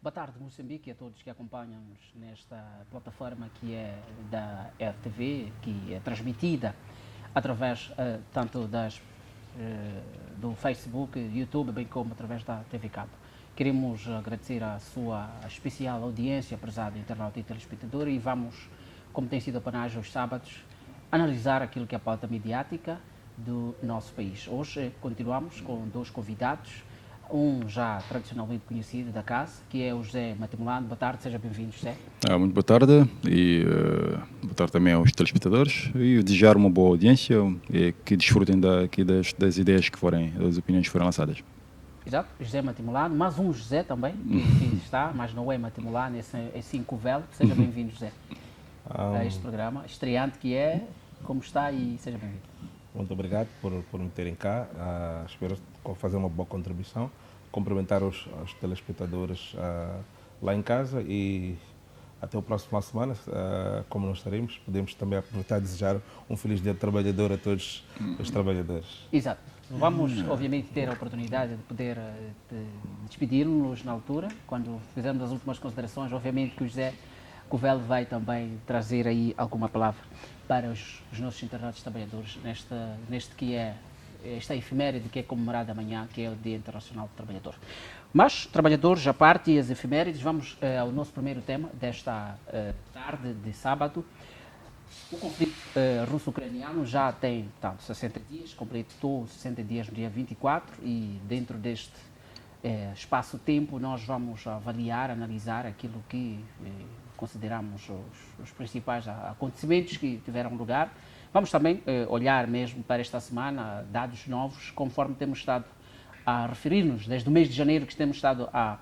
Boa tarde, Moçambique, e a todos que acompanham-nos nesta plataforma que é da RTV, que é transmitida através tanto do Facebook, YouTube, bem como através da TV Cabo. Queremos agradecer a sua especial audiência, prezado internauta e telespectador, e vamos, como tem sido a panagem aos sábados, analisar aquilo que é a pauta mediática do nosso país. Hoje continuamos com dois convidados, um já tradicionalmente conhecido da casa, que é o José Matemulano. Boa tarde, seja bem-vindo, José. Muito boa tarde e boa tarde também aos telespectadores e desejar uma boa audiência e que desfrutem das ideias das opiniões que foram lançadas. Exato, José Matemulano, mais um José também, que está, mas não é Matemulano, é Cinco Velo. Seja bem-vindo, José, a este programa, estreante que é, como está, e seja bem-vindo. Muito obrigado por me terem cá. Espero fazer uma boa contribuição. Cumprimentar os telespectadores lá em casa e até a próxima semana, como nós estaremos, podemos também aproveitar e desejar um feliz dia de trabalhador a todos os trabalhadores. Exato. Vamos, obviamente, ter a oportunidade de poder despedir-nos na altura, quando fizermos as últimas considerações. Obviamente que o José Covelo vai também trazer aí alguma palavra para os nossos internautas trabalhadores neste que é esta efeméride que é comemorada amanhã, que é o Dia Internacional do Trabalhador. Mas, trabalhadores à parte e as efemérides, vamos ao nosso primeiro tema desta tarde de sábado. O conflito russo-ucraniano já tem, 60 dias, completou 60 dias no dia 24, e dentro deste espaço-tempo nós vamos avaliar, analisar aquilo que consideramos os principais acontecimentos que tiveram lugar. Vamos também olhar mesmo para esta semana dados novos, conforme temos estado a referir-nos desde o mês de janeiro que temos estado a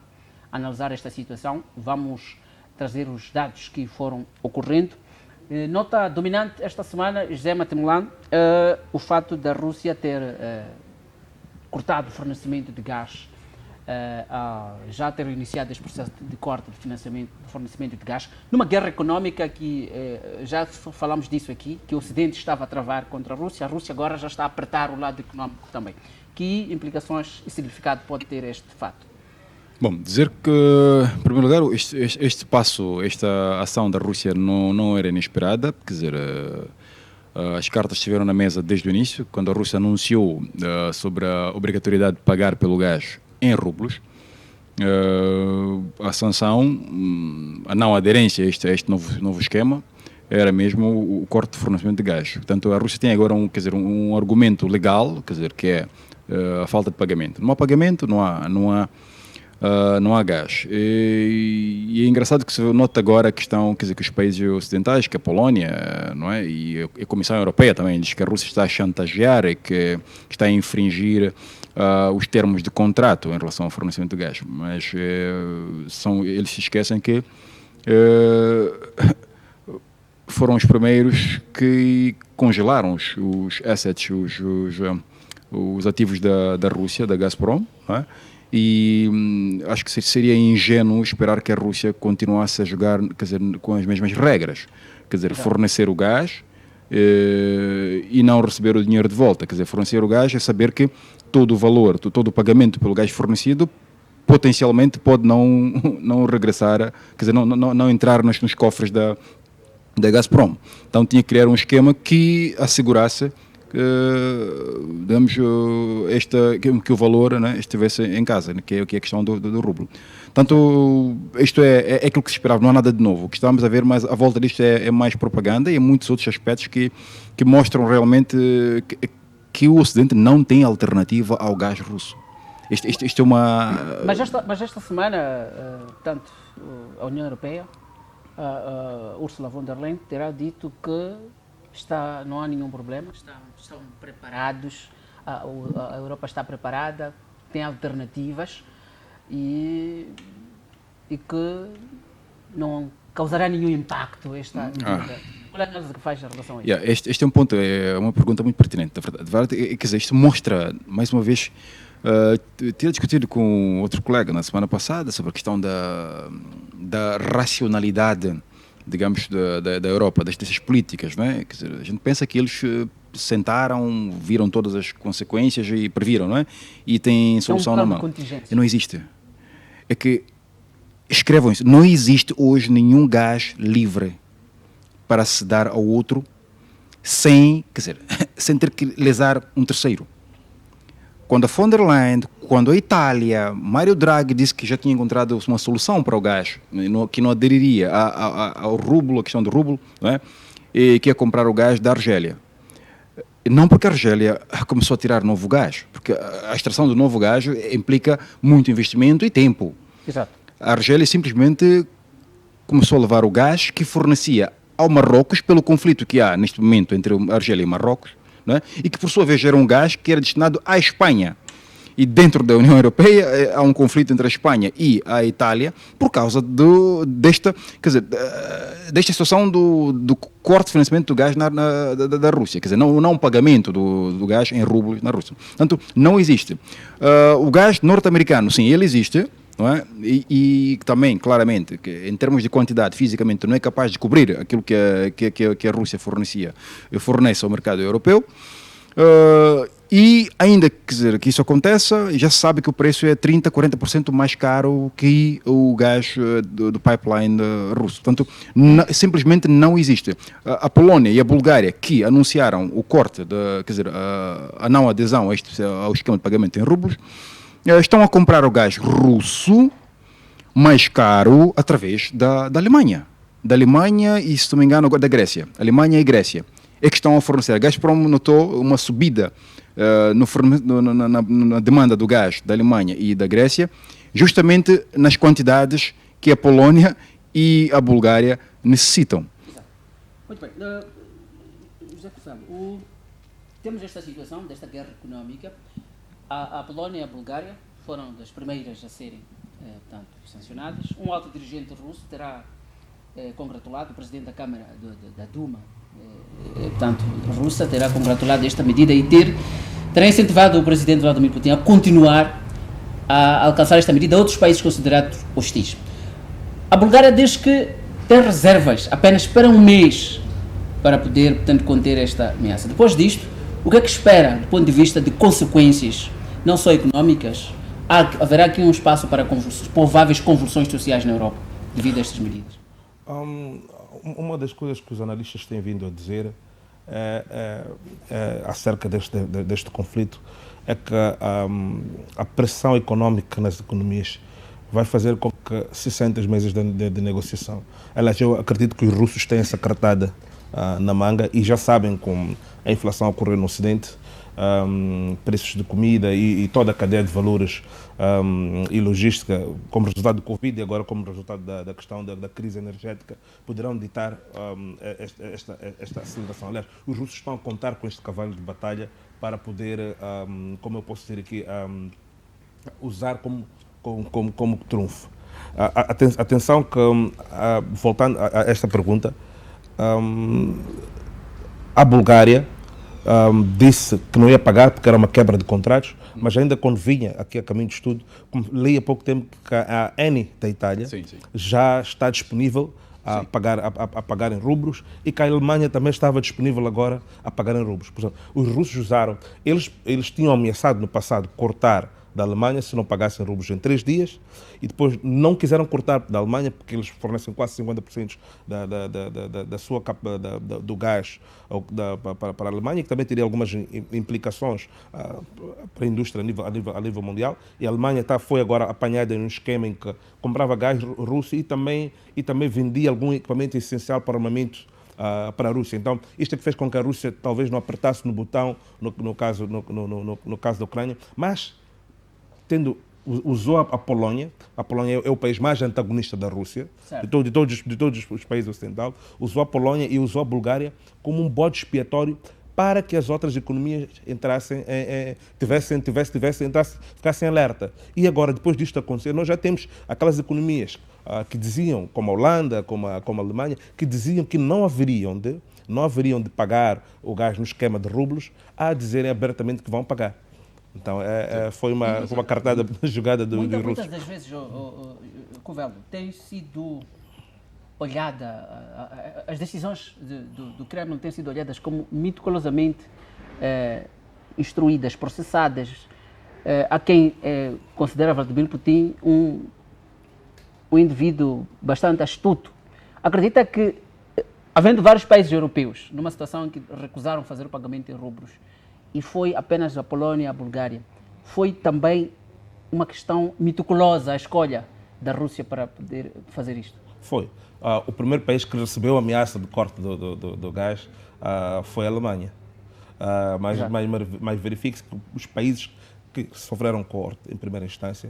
analisar esta situação. Vamos trazer os dados que foram ocorrendo. Nota dominante esta semana, José Matemulano, o fato da Rússia ter cortado o fornecimento de gás, já ter iniciado este processo de corte de fornecimento de gás, numa guerra económica que já falamos disso aqui, que o Ocidente estava a travar contra a Rússia agora já está a apertar o lado económico também. Que implicações e significado pode ter este fato? Bom, dizer que, em primeiro lugar, este passo, esta ação da Rússia não era inesperada, quer dizer, as cartas estiveram na mesa desde o início, quando a Rússia anunciou sobre a obrigatoriedade de pagar pelo gás em rublos. A sanção, a não aderência a este novo esquema, era mesmo o corte de fornecimento de gás. Portanto, a Rússia tem agora um argumento legal, quer dizer, que é a falta de pagamento. Não há pagamento, não há gás. E é engraçado que se nota agora a questão, quer dizer, que os países ocidentais, que a Polónia, não é? E a Comissão Europeia também diz que a Rússia está a chantagear e que está a infringir os termos de contrato em relação ao fornecimento de gás. Mas eles se esquecem que foram os primeiros que congelaram os assets, os ativos da Rússia, da Gazprom, não é? E acho que seria ingênuo esperar que a Rússia continuasse a jogar, quer dizer, com as mesmas regras, quer dizer, fornecer o gás e não receber o dinheiro de volta. Quer dizer, fornecer o gás é saber que todo o valor, todo o pagamento pelo gás fornecido potencialmente pode não regressar, quer dizer, não entrar nos cofres da Gazprom. Então tinha que criar um esquema que assegurasse digamos, que o valor, né, estivesse em casa, né, que é a questão do rublo. Portanto, isto é aquilo que se esperava, não há nada de novo. O que estamos a ver, mas a volta disto é mais propaganda, e há muitos outros aspectos que mostram realmente que o Ocidente não tem alternativa ao gás russo. Isto é uma... Mas esta semana, tanto a União Europeia, Ursula von der Leyen terá dito que não há nenhum problema, estão preparados, a Europa está preparada, tem alternativas e que não causará nenhum impacto esta medida. Qual é a análise que faz em relação a isso? Este é um ponto, é uma pergunta muito pertinente, na verdade. De verdade, quer dizer, isto mostra, mais uma vez, tinha discutido com outro colega na semana passada sobre a questão da racionalidade, digamos, da Europa, dessas políticas, não é? Quer dizer, a gente pensa que eles sentaram, viram todas as consequências e previram, não é? E têm solução na mão. E não existe. É que escrevam isso, não existe hoje nenhum gás livre para se dar ao outro sem, quer dizer, sem ter que lesar um terceiro. Quando a von der Leyen, quando a Itália, Mário Draghi disse que já tinha encontrado uma solução para o gás, que não aderiria ao rublo, a questão do rublo, não é? E que ia comprar o gás da Argélia. Não porque a Argélia começou a tirar novo gás, porque a extração do novo gás implica muito investimento e tempo. Exato. A Argélia simplesmente começou a levar o gás que fornecia ao Marrocos pelo conflito que há neste momento entre a Argélia e Marrocos, não é? E que por sua vez era um gás que era destinado à Espanha. E dentro da União Europeia há um conflito entre a Espanha e a Itália por causa desta situação do corte de financiamento do gás da Rússia. Quer dizer, não um pagamento do gás em rublos na Rússia. Portanto, não existe. O gás norte-americano, sim, ele existe, não é? E também, claramente, que em termos de quantidade, fisicamente, não é capaz de cobrir aquilo que a Rússia fornece ao mercado europeu. E ainda que isso aconteça, já se sabe que o preço é 30%, 40% mais caro que o gás do pipeline russo. Portanto, simplesmente não existe. A Polónia e a Bulgária, que anunciaram o corte, a não adesão ao esquema de pagamento em rublos, estão a comprar o gás russo mais caro através da Alemanha. Da Alemanha e, se não me engano, da Grécia. Alemanha e Grécia é que estão a fornecer. A Gazprom notou uma subida na demanda do gás da Alemanha e da Grécia, justamente nas quantidades que a Polónia e a Bulgária necessitam. Exato. Muito bem. José Gonçalo, temos esta situação, desta guerra económica. A Polónia e a Bulgária foram das primeiras a serem portanto, sancionadas. Um alto dirigente russo terá congratulado, o presidente da Câmara da Duma, portanto, russa, terá congratulado esta medida e terá incentivado o presidente Vladimir Putin a continuar a alcançar esta medida a outros países considerados hostis. A Bulgária diz que tem reservas apenas para um mês para poder, portanto, conter esta ameaça. Depois disto, o que é que espera do ponto de vista de consequências, não só económicas? Haverá aqui um espaço para prováveis convulsões sociais na Europa devido a estas medidas? Uma das coisas que os analistas têm vindo a dizer acerca deste conflito é que a pressão económica nas economias vai fazer com que se 60 meses de negociação. Aliás, eu acredito que os russos têm essa cartada na manga e já sabem como a inflação ocorreu no Ocidente, preços de comida e toda a cadeia de valores e logística, como resultado do Covid e agora como resultado da questão da crise energética, poderão ditar esta aceleração. Aliás, os russos estão a contar com este cavalo de batalha para poder, como eu posso dizer aqui, usar como trunfo. Atenção que, voltando a esta pergunta, a Bulgária disse que não ia pagar porque era uma quebra de contratos, mas ainda quando vinha aqui a caminho de estudo, li há pouco tempo que a Eni da Itália já está disponível a pagar em rublos e que a Alemanha também estava disponível agora a pagar em rublos. Portanto, os russos usaram, eles tinham ameaçado no passado cortar da Alemanha se não pagassem rublos em 3 dias e depois não quiseram cortar da Alemanha porque eles fornecem quase 50% do gás para a Alemanha, que também teria algumas implicações para a indústria a nível mundial, e a Alemanha foi agora apanhada em um esquema em que comprava gás russo e também vendia algum equipamento essencial para armamento para a Rússia. Então, isto é que fez com que a Rússia talvez não apertasse no botão no caso da Ucrânia, mas usou a Polónia é o país mais antagonista da Rússia, de todos os países ocidentais, usou a Polónia e usou a Bulgária como um bode expiatório para que as outras economias ficassem alerta. E agora, depois disto acontecer, nós já temos aquelas economias que diziam, como a Holanda, como a Alemanha, que diziam que não haveriam de pagar o gás no esquema de rublos, a dizerem abertamente que vão pagar. Então, foi uma cartada jogada do Russo. Muitas das vezes, Covello, tem sido olhada, as decisões do Kremlin têm sido olhadas como meticulosamente instruídas, processadas. Há quem considera Vladimir Putin um indivíduo bastante astuto. Acredita que, havendo vários países europeus, numa situação em que recusaram fazer o pagamento em rublos, e foi apenas a Polónia e a Bulgária, foi também uma questão meticulosa a escolha da Rússia para poder fazer isto? Foi. O primeiro país que recebeu a ameaça de corte do gás foi a Alemanha. Mas verifique-se que os países que sofreram corte em primeira instância,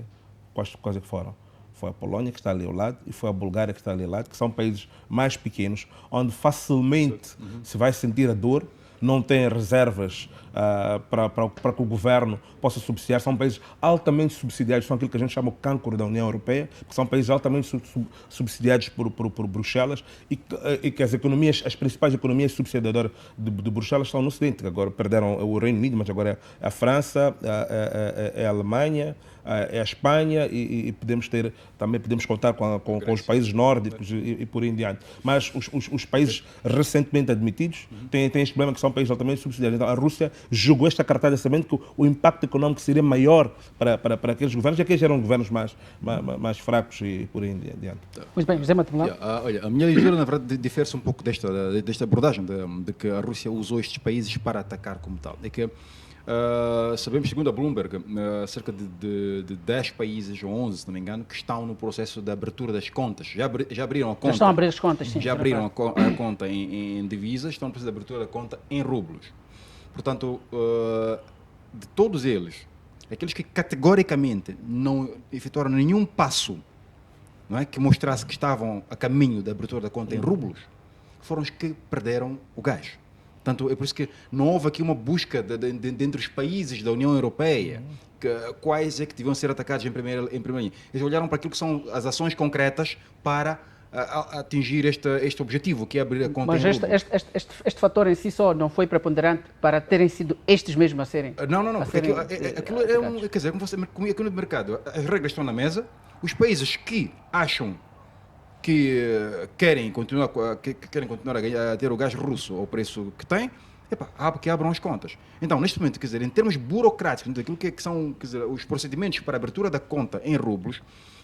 quais é que foram? Foi a Polónia, que está ali ao lado, e foi a Bulgária, que está ali ao lado, que são países mais pequenos, onde facilmente se vai sentir a dor, não têm reservas para que o governo possa subsidiar. São países altamente subsidiados, são aquilo que a gente chama de cancro da União Europeia, que são países altamente subsidiados por Bruxelas e que as principais economias subsidiadoras de Bruxelas estão no Ocidente. Agora perderam o Reino Unido, mas agora é a França, é a Alemanha, é a Espanha e também podemos contar com os países nórdicos e por aí em diante. Mas os países recentemente admitidos têm este problema, que são países altamente subsidiados. Então a Rússia jogou esta cartada sabendo que o impacto econômico seria maior para aqueles governos, e aqueles eram governos mais fracos e por aí em diante. Muito bem, José Matomelão. Olha, a minha leitura, na verdade, difere-se um pouco desta abordagem de que a Rússia usou estes países para atacar como tal. É que sabemos, segundo a Bloomberg, cerca de 10 países, ou 11, se não me engano, que estão no processo de abertura das contas. Já abriram a conta. Já estão a abrir as contas, sim. Já abriram a conta em divisas, estão no processo de abertura da conta em rublos. Portanto, de todos eles, aqueles que categoricamente não efetuaram nenhum passo, não é, que mostrasse que estavam a caminho da abertura da conta em rublos, foram os que perderam o gás. Portanto, é por isso que não houve aqui uma busca entre os países da União Europeia, quais é que deviam ser atacados em primeira linha. Eles olharam para aquilo que são as ações concretas para atingir este objetivo, que é abrir a conta em rublos. Mas este fator em si só não foi preponderante para terem sido estes mesmos a serem... Não, porque aquilo é quer dizer, como no mercado, as regras estão na mesa, os países que acham que querem continuar a ter o gás russo ao preço que tem, que abram as contas. Então, neste momento, quer dizer, em termos burocráticos, daquilo que são, quer dizer, os procedimentos para a abertura da conta em rublos,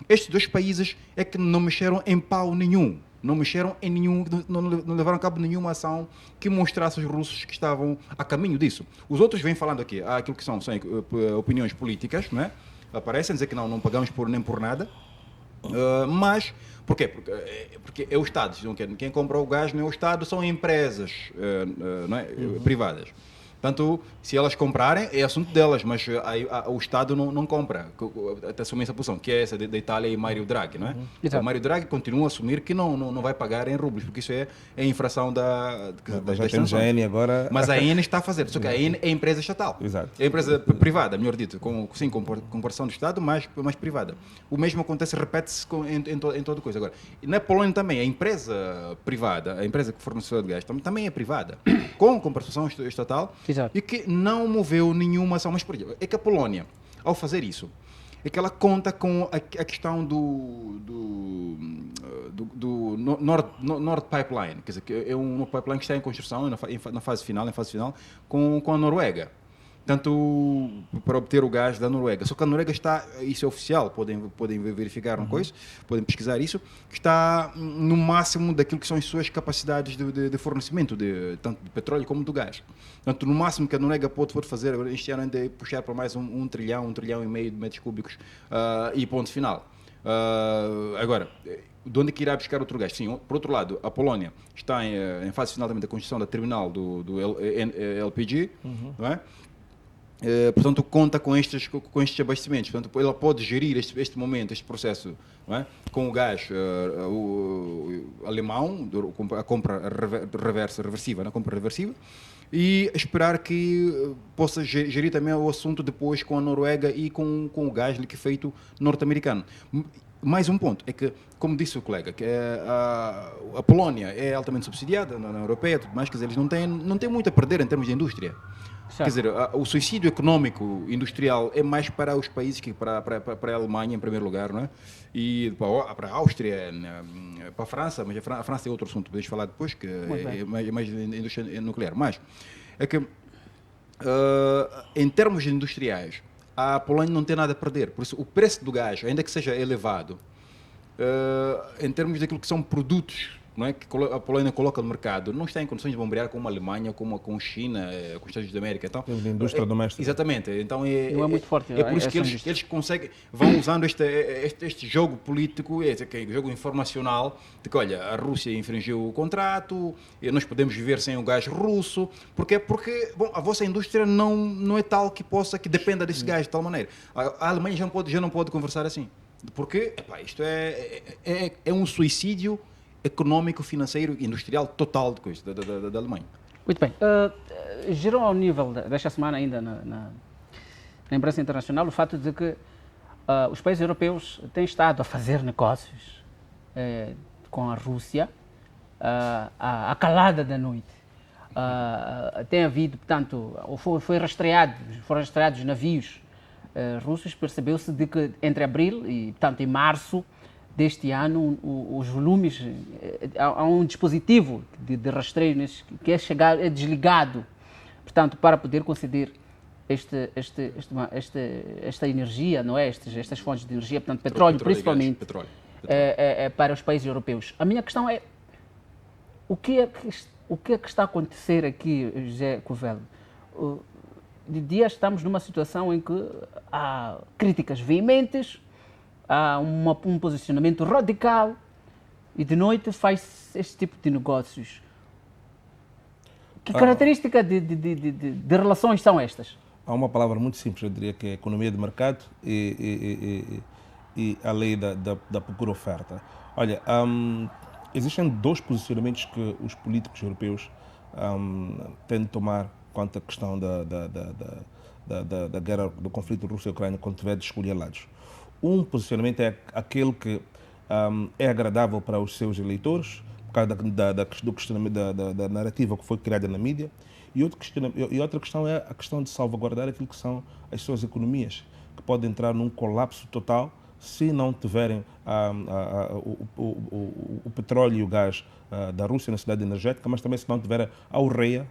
estes dois países é que não mexeram em pau nenhum. Não mexeram em nenhum, não levaram a cabo nenhuma ação que mostrasse aos russos que estavam a caminho disso. Os outros vêm falando aqui, aquilo que são opiniões políticas, não é? Aparecem dizer que não pagamos nem por nada. Mas, por quê? Porque é o Estado. Quem compra o gás não é o Estado, são empresas não é? Privadas. Portanto, se elas comprarem, é assunto delas, mas o Estado não compra. Até assumir essa posição, que é essa da Itália e Mário Draghi, não é? Exato. O Mário Draghi continua a assumir que não vai pagar em rublos, porque isso é infração da Eni agora. Mas a Eni está a fazer, só que a Eni é empresa estatal. Exato. É empresa privada, melhor dito, com comparação do Estado, mas privada. O mesmo acontece, repete-se em toda coisa. Agora, na Polónia também, a empresa privada, a empresa que forneceu de gás, também é privada, com comparticipação estatal. Exato. E que não moveu nenhuma ação. Mas, por exemplo, é que a Polónia, ao fazer isso, é que ela conta com a questão do Nord Pipeline, quer dizer, que é um pipeline que está em construção, na fase final, com a Noruega. Tanto para obter o gás da Noruega. Só que a Noruega está, isso é oficial, podem verificar uma coisa, podem pesquisar isso, que está no máximo daquilo que são as suas capacidades de fornecimento, tanto de petróleo como do gás. Portanto, no máximo que a Noruega pode fazer este ano é puxar para mais um trilhão e meio de metros cúbicos e ponto final. Agora, de onde é que irá buscar outro gás? Sim, por outro lado, a Polónia está em fase final também da construção da terminal do LPG, não é? Portanto, conta com estes abastecimentos. Portanto, ela pode gerir este momento, este processo, não é? Com o gás o alemão, a compra reversiva, e esperar que possa gerir também o assunto depois com a Noruega e com o gás liquefeito norte-americano. Mais um ponto, é que, como disse o colega, que a Polónia é altamente subsidiada na Europeia, tudo mais, quer dizer, eles não têm muito a perder em termos de indústria. Certo. Quer dizer, o suicídio económico industrial é mais para os países que para a Alemanha, em primeiro lugar, não é? E para a Áustria, para a França, mas a França é outro assunto, podemos falar depois, que é mais indústria nuclear. Mas é que, em termos industriais, a Polónia não tem nada a perder. Por isso, o preço do gás, ainda que seja elevado, em termos daquilo que são produtos, não é, que a Polónia coloca no mercado, não está em condições de bombear como a Alemanha, como com a China, com os Estados Unidos da América. Então, A indústria doméstica. Exatamente. Então Não é muito forte, é por isso que essa eles conseguem, vão usando este jogo político, jogo informacional, de que, olha, a Rússia infringiu o contrato, e nós podemos viver sem o gás russo. Porque bom, a vossa indústria não é tal que dependa desse gás de tal maneira. A Alemanha já não pode conversar assim. Porque isto é um suicídio econômico, financeiro e industrial total de coisa da Alemanha. Muito bem. Gerou ao nível desta semana ainda na imprensa internacional o fato de que os países europeus têm estado a fazer negócios com a Rússia à calada da noite. Tem havido, portanto, foram rastreados navios russos. Percebeu-se de que entre abril e, portanto, em março deste ano, os volumes, há um dispositivo de rastreio que é desligado, portanto, para poder conceder esta energia, não é? Estas fontes de energia, portanto, petróleo principalmente, petróleo. Para os países europeus. A minha questão é, o que é que está a acontecer aqui, José Covello? De dia estamos numa situação em que há críticas veementes, há um posicionamento radical e de noite faz este tipo de negócios. Que característica de relações são estas? Há uma palavra muito simples, eu diria que é economia de mercado e a lei da procura-oferta. Olha, existem dois posicionamentos que os políticos europeus têm de tomar quanto à questão da guerra, do conflito Rússia-Ucrânia, quando tiver de escolher lados. Um posicionamento é aquele que é agradável para os seus eleitores, por causa do questionamento da narrativa que foi criada na mídia, e outra questão é a questão de salvaguardar aquilo que são as suas economias, que podem entrar num colapso total se não tiverem o petróleo e o gás da Rússia na cidade energética, mas também se não tiverem a ureia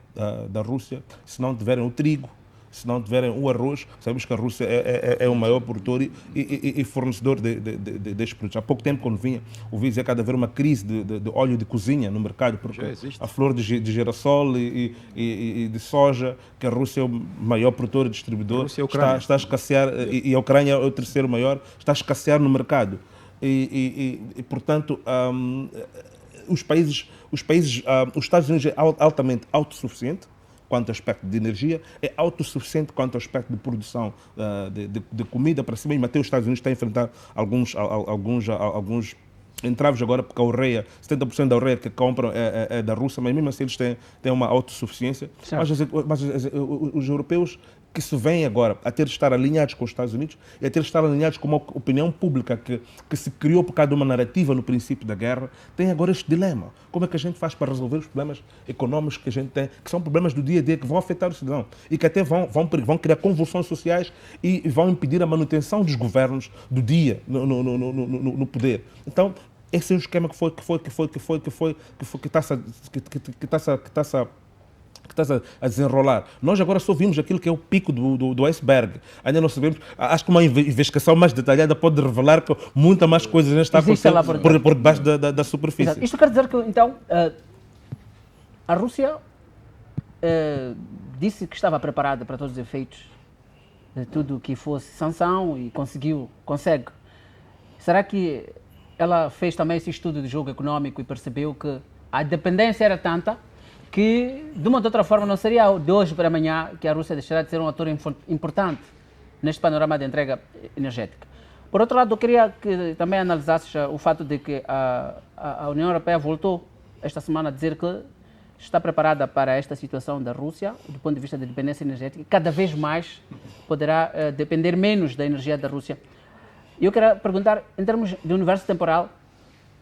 da Rússia, se não tiverem o trigo, se não tiverem o arroz. Sabemos que a Rússia é o maior produtor e fornecedor destes produtos. Há pouco tempo, quando ouvi dizer que há de haver uma crise de óleo de cozinha no mercado, porque a flor de girassol e de soja, que a Rússia é o maior produtor e distribuidor, está a escassear, e a Ucrânia é o terceiro maior, está a escassear no mercado. Portanto, os Estados Unidos é altamente autossuficiente quanto ao aspecto de energia, é autossuficiente quanto ao aspecto de produção de comida para si mesmo. Até os Estados Unidos estão a enfrentar alguns entraves agora, porque a ureia, 70% da ureia que compram é da Rússia, mas mesmo assim eles têm uma autossuficiência. Mas os europeus que se veem agora a ter de estar alinhados com os Estados Unidos e a ter de estar alinhados com uma opinião pública que se criou por causa de uma narrativa no princípio da guerra, tem agora este dilema. Como é que a gente faz para resolver os problemas económicos que a gente tem, que são problemas do dia a dia, que vão afetar o cidadão e que até vão criar convulsões sociais e vão impedir a manutenção dos governos do dia no poder. Então, esse é o esquema que está a desenrolar. Nós agora só vimos aquilo que é o pico do iceberg. Ainda não sabemos. Acho que uma investigação mais detalhada pode revelar que muita mais coisas ainda está acontecendo por debaixo da superfície. Exato. Isto quer dizer que, então, a Rússia disse que estava preparada para todos os efeitos de tudo que fosse sanção e consegue. Será que ela fez também esse estudo de jogo econômico e percebeu que a dependência era tanta que, de uma ou de outra forma, não seria de hoje para amanhã que a Rússia deixará de ser um ator importante neste panorama de entrega energética? Por outro lado, eu queria que também analisasses o fato de que a União Europeia voltou esta semana a dizer que está preparada para esta situação da Rússia, do ponto de vista da dependência energética, cada vez mais poderá depender menos da energia da Rússia. E eu quero perguntar, em termos de universo temporal,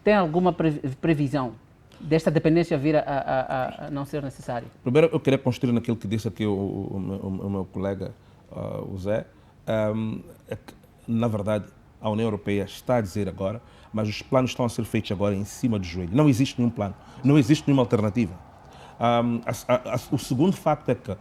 tem alguma previsão desta dependência vir a não ser necessária? Primeiro, eu queria construir naquilo que disse aqui o meu colega, o Zé, é que, na verdade, a União Europeia está a dizer agora, mas os planos estão a ser feitos agora em cima do joelho. Não existe nenhum plano, não existe nenhuma alternativa. O segundo facto é que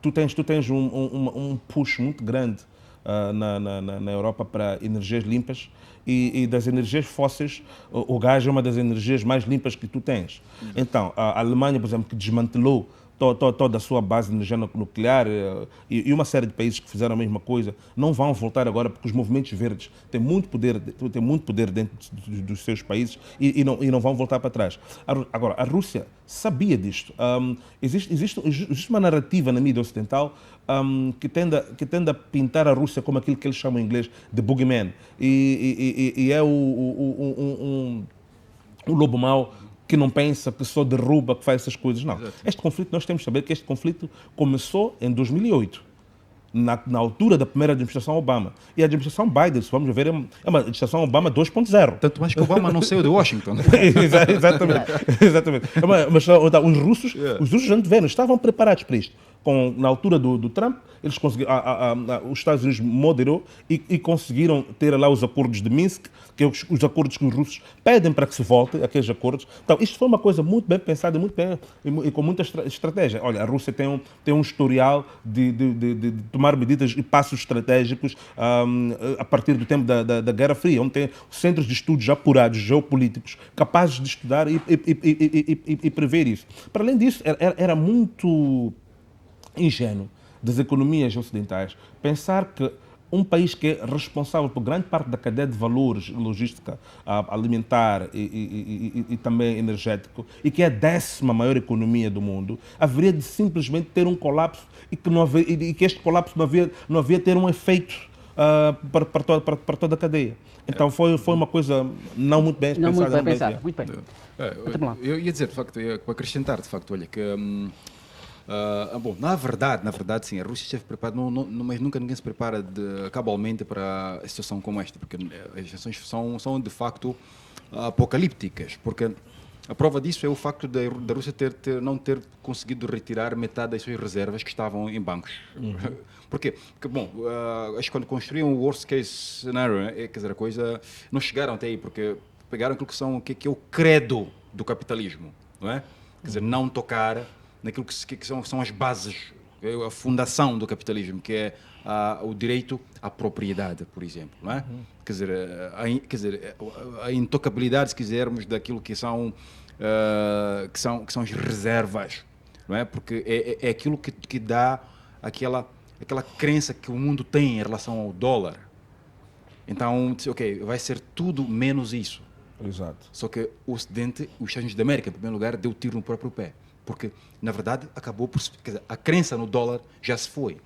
tu tens um push muito grande na Europa para energias limpas e das energias fósseis, o gás é uma das energias mais limpas que tu tens. Então, a Alemanha, por exemplo, que desmantelou toda a sua base de energia nuclear e uma série de países que fizeram a mesma coisa, não vão voltar agora porque os movimentos verdes têm muito poder dentro dos seus países e não vão voltar para trás. Agora, a Rússia sabia disto. Existe uma narrativa na mídia ocidental que tende a pintar a Rússia como aquilo que eles chamam em inglês de boogeyman. E é um lobo mau que não pensa, que só derruba, que faz essas coisas. Não. Exato. Este conflito, nós temos que saber que este conflito começou em 2008, na altura da primeira administração Obama. E a administração Biden, se vamos ver, é uma administração Obama 2.0. Tanto mais que Obama não saiu de Washington. Exatamente. Mas os russos já tiveram, estavam preparados para isto. Na altura do Trump, eles conseguiram, os Estados Unidos moderou e conseguiram ter lá os acordos de Minsk, que é os acordos que os russos pedem para que se volte, aqueles acordos. Então, isto foi uma coisa muito bem pensada e com muita estratégia. Olha, a Rússia tem um historial de tomar medidas e passos estratégicos a partir do tempo da Guerra Fria, onde tem centros de estudos apurados, geopolíticos, capazes de estudar e prever isso. Para além disso, era muito ingênuo das economias ocidentais pensar que um país que é responsável por grande parte da cadeia de valores, logística, alimentar e também energético, e que é a 10ª maior economia do mundo, haveria de simplesmente ter um colapso e que este colapso não havia ter um efeito para toda a cadeia. Então foi uma coisa não muito bem pensada. Não muito bem pensada, muito bem. Eu ia dizer, de facto, para acrescentar, de facto, olha, que bom, na verdade, sim, a Rússia esteve preparada, mas nunca ninguém se prepara cabalmente para a situação como esta, porque as situações são de facto apocalípticas, porque a prova disso é o facto da Rússia não ter conseguido retirar metade das suas reservas que estavam em bancos. Porquê? Porque, bom, acho que quando construíam o worst case scenario, quer dizer, a coisa, não chegaram até aí, porque pegaram aquilo que é o credo do capitalismo, não é? Quer dizer, não tocar naquilo que são as bases, a fundação do capitalismo, que é o direito à propriedade, por exemplo, não é? Quer dizer, a intocabilidade, se quisermos, daquilo que são as reservas, não é? Porque é aquilo que dá aquela crença que o mundo tem em relação ao dólar. Então, ok, vai ser tudo menos isso. Exato. Só que o Ocidente, os Estados Unidos da América, em primeiro lugar, deu tiro no próprio pé. Porque, na verdade, acabou por... Quer dizer, a crença no dólar já se foi.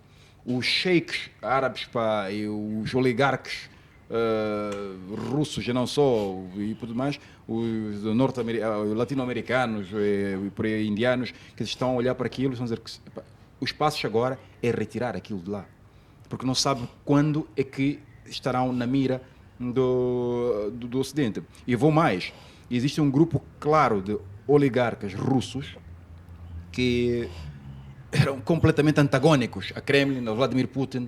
Os sheiks árabes e os oligarcas russos, já não só, e tudo mais, os latino-americanos e por aí, indianos, que estão a olhar para aquilo e estão a dizer que os passos agora é retirar aquilo de lá. Porque não sabe quando é que estarão na mira do Ocidente. E vou mais. Existe um grupo claro de oligarcas russos que eram completamente antagónicos a Kremlin, a Vladimir Putin,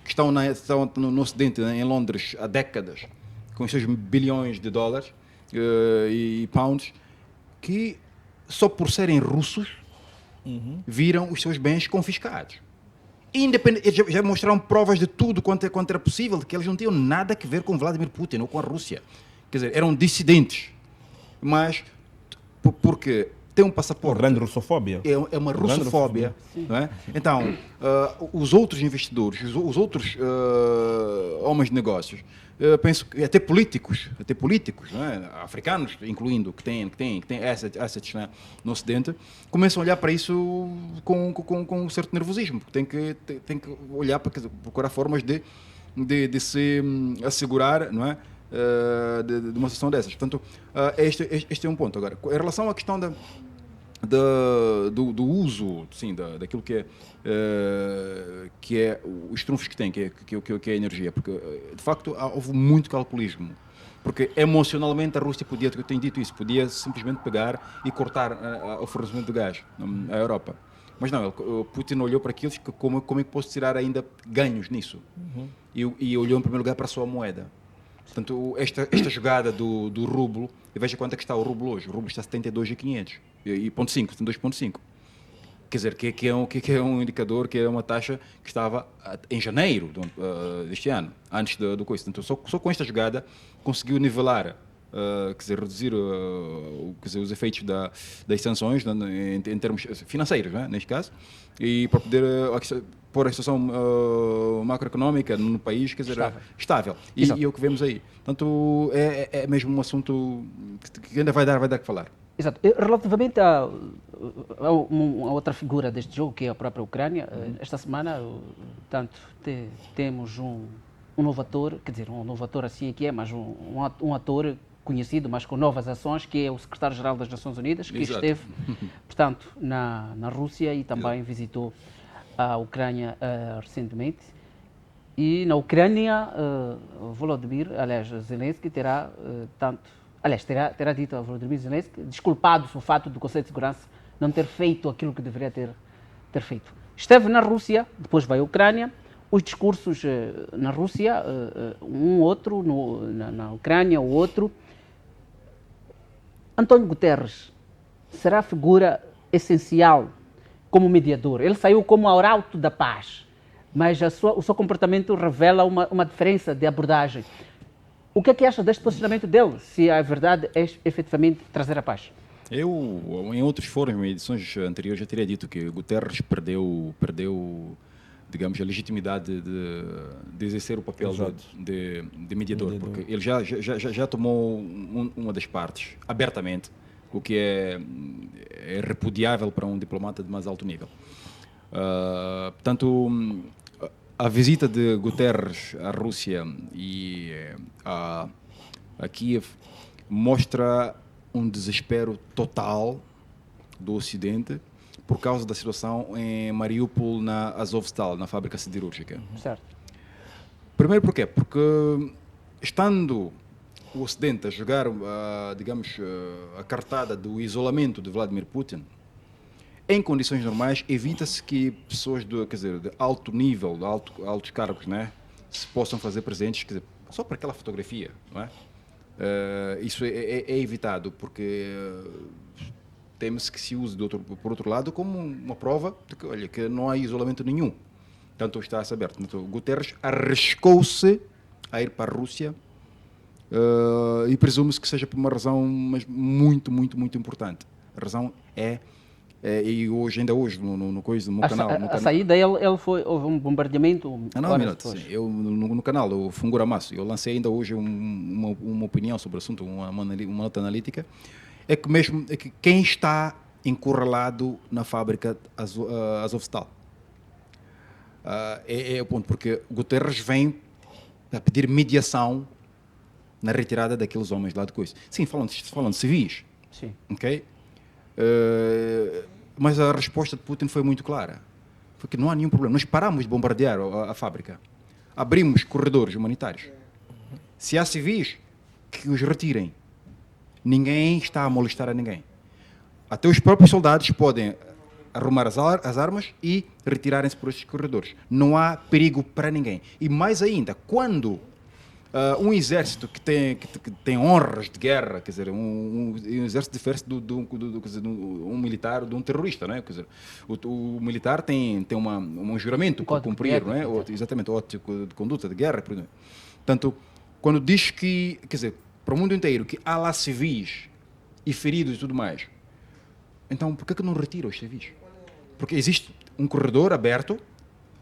que estão no Ocidente, em Londres, há décadas, com os seus bilhões de dólares e pounds, que só por serem russos viram os seus bens confiscados. Eles já mostraram provas de tudo quanto era possível, de que eles não tinham nada a ver com Vladimir Putin ou com a Rússia. Quer dizer, eram dissidentes, mas porque tem um passaporte. Grande russofóbia. É uma russofóbia. Não é? Então, os outros investidores, os outros homens de negócios, penso que até políticos, não é? Africanos, incluindo, que têm assets no Ocidente, começam a olhar para isso com um certo nervosismo, porque tem que olhar para procurar formas de se assegurar, não é? De uma situação dessas. Portanto, este é um ponto. Agora, em relação à questão do uso, sim, daquilo que é os trunfos que tem, que é a energia, porque de facto houve muito calculismo, porque emocionalmente a Rússia podia, eu tenho dito isso, podia simplesmente pegar e cortar o fornecimento de gás à Europa. Mas não, o Putin olhou para aquilo, como é que posso tirar ainda ganhos nisso? E olhou em primeiro lugar para a sua moeda. Portanto, esta jogada do rublo, e veja quanto é que está o rublo hoje. O rublo está a 72.500, 72.5. Quer dizer, que é um indicador, que é uma taxa que estava em janeiro deste ano, antes do coisa. Então, só com esta jogada conseguiu nivelar, quer dizer, reduzir quer dizer, os efeitos das sanções em termos financeiros, né, neste caso, e para poder pôr a situação macroeconómica no país, quer dizer, estável. E é o que vemos aí. Portanto, é mesmo um assunto que ainda vai dar que falar. Exato. Relativamente a uma outra figura deste jogo, que é a própria Ucrânia, esta semana, tanto temos um novo ator, quer dizer, um novo ator assim que é, mas um ator conhecido, mas com novas ações, que é o secretário-geral das Nações Unidas, que esteve, portanto, na Rússia e também visitou a Ucrânia recentemente. E na Ucrânia, Volodymyr, aliás, Zelensky terá terá dito a Volodymyr Zelensky, desculpado-se o fato do Conselho de Segurança não ter feito aquilo que deveria ter feito. Esteve na Rússia, depois vai à Ucrânia, os discursos na Rússia, um outro, na Ucrânia, o outro. António Guterres será figura essencial como mediador. Ele saiu como arauto da paz, mas o seu comportamento revela uma diferença de abordagem. O que é que acha deste posicionamento dele, se a verdade é efetivamente trazer a paz? Eu, em outros fóruns, em edições anteriores, já teria dito que Guterres perdeu digamos, a legitimidade de exercer o papel de mediador, porque ele já tomou uma das partes, abertamente, o que é repudiável para um diplomata de mais alto nível. Portanto, a visita de Guterres à Rússia e a Kiev mostra um desespero total do Ocidente por causa da situação em Mariupol, na Azovstal, na fábrica siderúrgica. Certo. Primeiro porquê? Porque estando o Ocidente a jogar, digamos, a cartada do isolamento de Vladimir Putin, em condições normais, evita-se que pessoas de alto nível, de altos cargos, né, se possam fazer presentes, quer dizer, só para aquela fotografia, não é? Isso é evitado, porque teme-se que se use, por outro lado, como uma prova de que, olha, que não há isolamento nenhum. Portanto, está-se aberto. Então, Guterres arriscou-se a ir para a Rússia e presume-se que seja por uma razão mas muito, muito, muito importante. A razão e ainda hoje, no meu canal... A saída, houve um bombardeamento... No canal, o Funguramaço, eu lancei ainda hoje uma opinião sobre o assunto, uma nota analítica, é que quem está encurralado na fábrica Azovstal é o ponto, porque Guterres vem a pedir mediação na retirada daqueles homens lá de coisa. Sim, falando de civis. Sim. Ok? Mas a resposta de Putin foi muito clara. Foi que não há nenhum problema. Nós paramos de bombardear a fábrica. Abrimos corredores humanitários. Se há civis, que os retirem. Ninguém está a molestar a ninguém. Até os próprios soldados podem arrumar as armas e retirarem-se por estes corredores. Não há perigo para ninguém. E mais ainda, quando um exército que tem honras de guerra, quer dizer, um exército diferente de um militar, de um terrorista, né? Quer dizer, o militar tem um juramento para cumprir, não é? Exatamente, o ético de conduta de guerra. Portanto, quando diz que, quer dizer, para o mundo inteiro, que há lá civis e feridos e tudo mais, então por que não retira os civis? Porque existe um corredor aberto,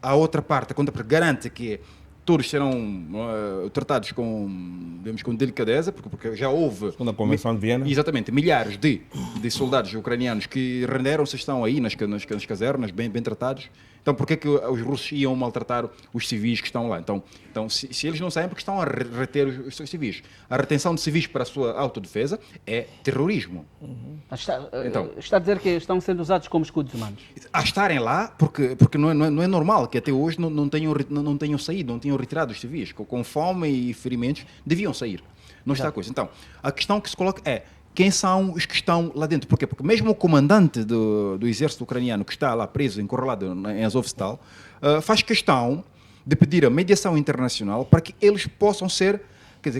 a outra parte, a conta garante que todos serão tratados com delicadeza, porque já houve... Segundo a Convenção de Viena. Exatamente, milhares de soldados ucranianos que renderam-se, estão aí nas casernas, bem tratados. Então, por que os russos iam maltratar os civis que estão lá? Então se eles não saem, porque estão a reter os seus civis. A retenção de civis para a sua autodefesa é terrorismo. Está a dizer que estão sendo usados como escudos humanos? A estarem lá, porque não é normal que até hoje não tenham saído, não tenham retirado os civis. Com fome e ferimentos, deviam sair. Não está a coisa. Então, a questão que se coloca é: quem são os que estão lá dentro? Porquê? Porque mesmo o comandante do exército ucraniano que está lá preso, encurralado em Azovstal, faz questão de pedir a mediação internacional para que eles possam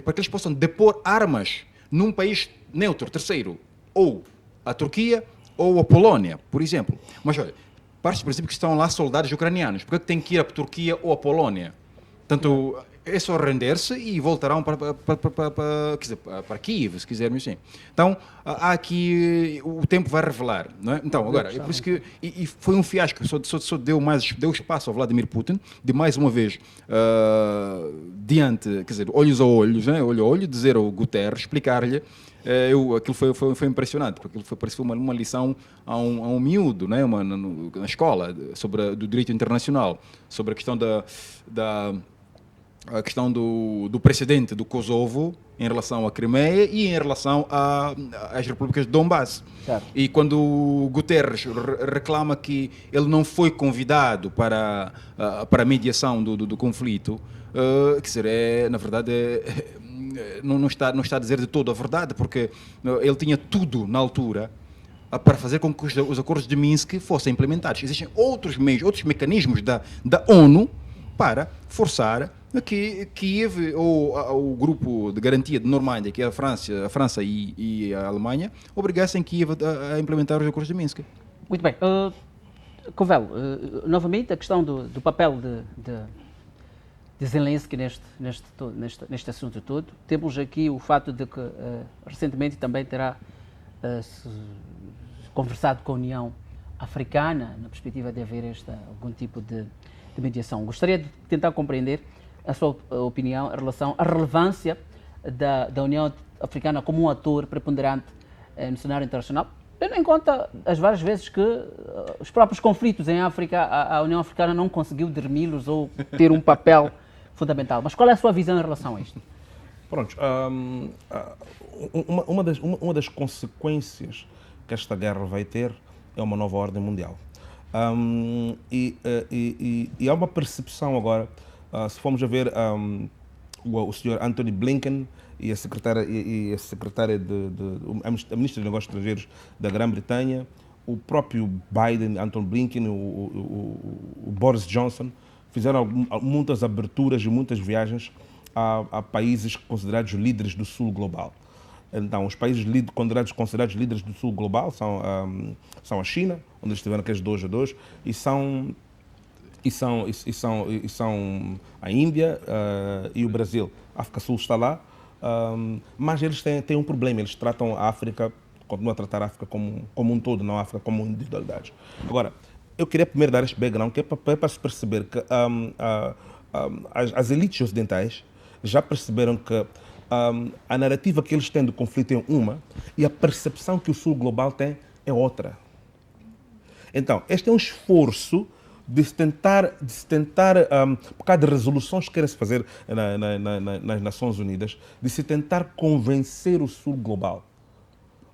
para que eles possam depor armas num país neutro, terceiro, ou a Turquia ou a Polónia, por exemplo. Mas olha, parte do princípio que estão lá soldados ucranianos. Por que tem que ir à Turquia ou à Polónia? Portanto, é só render-se e voltarão para Kiev, se quisermos assim. Então, há aqui, o tempo vai revelar, não é? Então, agora, é por isso que, e foi um fiasco, só deu espaço ao Vladimir Putin, de mais uma vez, diante, quer dizer, olhos a olhos, né? Olho a olho, dizer ao Guterres, explicar-lhe, aquilo foi impressionante, porque aquilo pareceu uma lição a um miúdo, né? Na escola, sobre do direito internacional, sobre a questão a questão do precedente do Kosovo em relação à Crimeia e em relação às repúblicas de Donbass. Certo. E quando o Guterres reclama que ele não foi convidado para a mediação do conflito, quer dizer, na verdade, não está a dizer de todo a verdade, porque ele tinha tudo na altura para fazer com que os acordos de Minsk fossem implementados. Existem outros meios, outros mecanismos da ONU para forçar que Kiev ou o grupo de garantia de Normândia, que é a França e a Alemanha, obrigassem Kiev a implementar os acordos de Minsk. Muito bem. Covelo, novamente a questão do papel de Zelensky neste assunto todo. Temos aqui o fato de que recentemente também terá conversado com a União Africana na perspectiva de haver algum tipo de mediação. Gostaria de tentar compreender a sua opinião em relação à relevância da União Africana como um ator preponderante no cenário internacional, tendo em conta as várias vezes que os próprios conflitos em África, a União Africana não conseguiu dirimi-los ou ter um papel fundamental. Mas qual é a sua visão em relação a isto? Pronto, uma das consequências que esta guerra vai ter é uma nova ordem mundial. E há uma percepção agora, se formos a ver o senhor Anthony Blinken e a ministra de Negócios Estrangeiros da Grã-Bretanha, o próprio Biden, Anthony Blinken, o Boris Johnson, fizeram muitas aberturas e muitas viagens a países considerados líderes do sul global. Então, os países considerados líderes do sul global são a China, onde eles estiveram aqueles 2-2, e são a Índia e o Brasil. A África Sul está lá, mas eles têm um problema, eles tratam a África, continuam a tratar a África como um todo, não a África como individualidade. Agora, eu queria primeiro dar este background, que é para se perceber que as elites ocidentais já perceberam que a narrativa que eles têm do conflito é uma e a percepção que o sul global tem é outra. Então, este é um esforço de se tentar por causa de resoluções que querem-se fazer nas Nações Unidas, de se tentar convencer o sul global.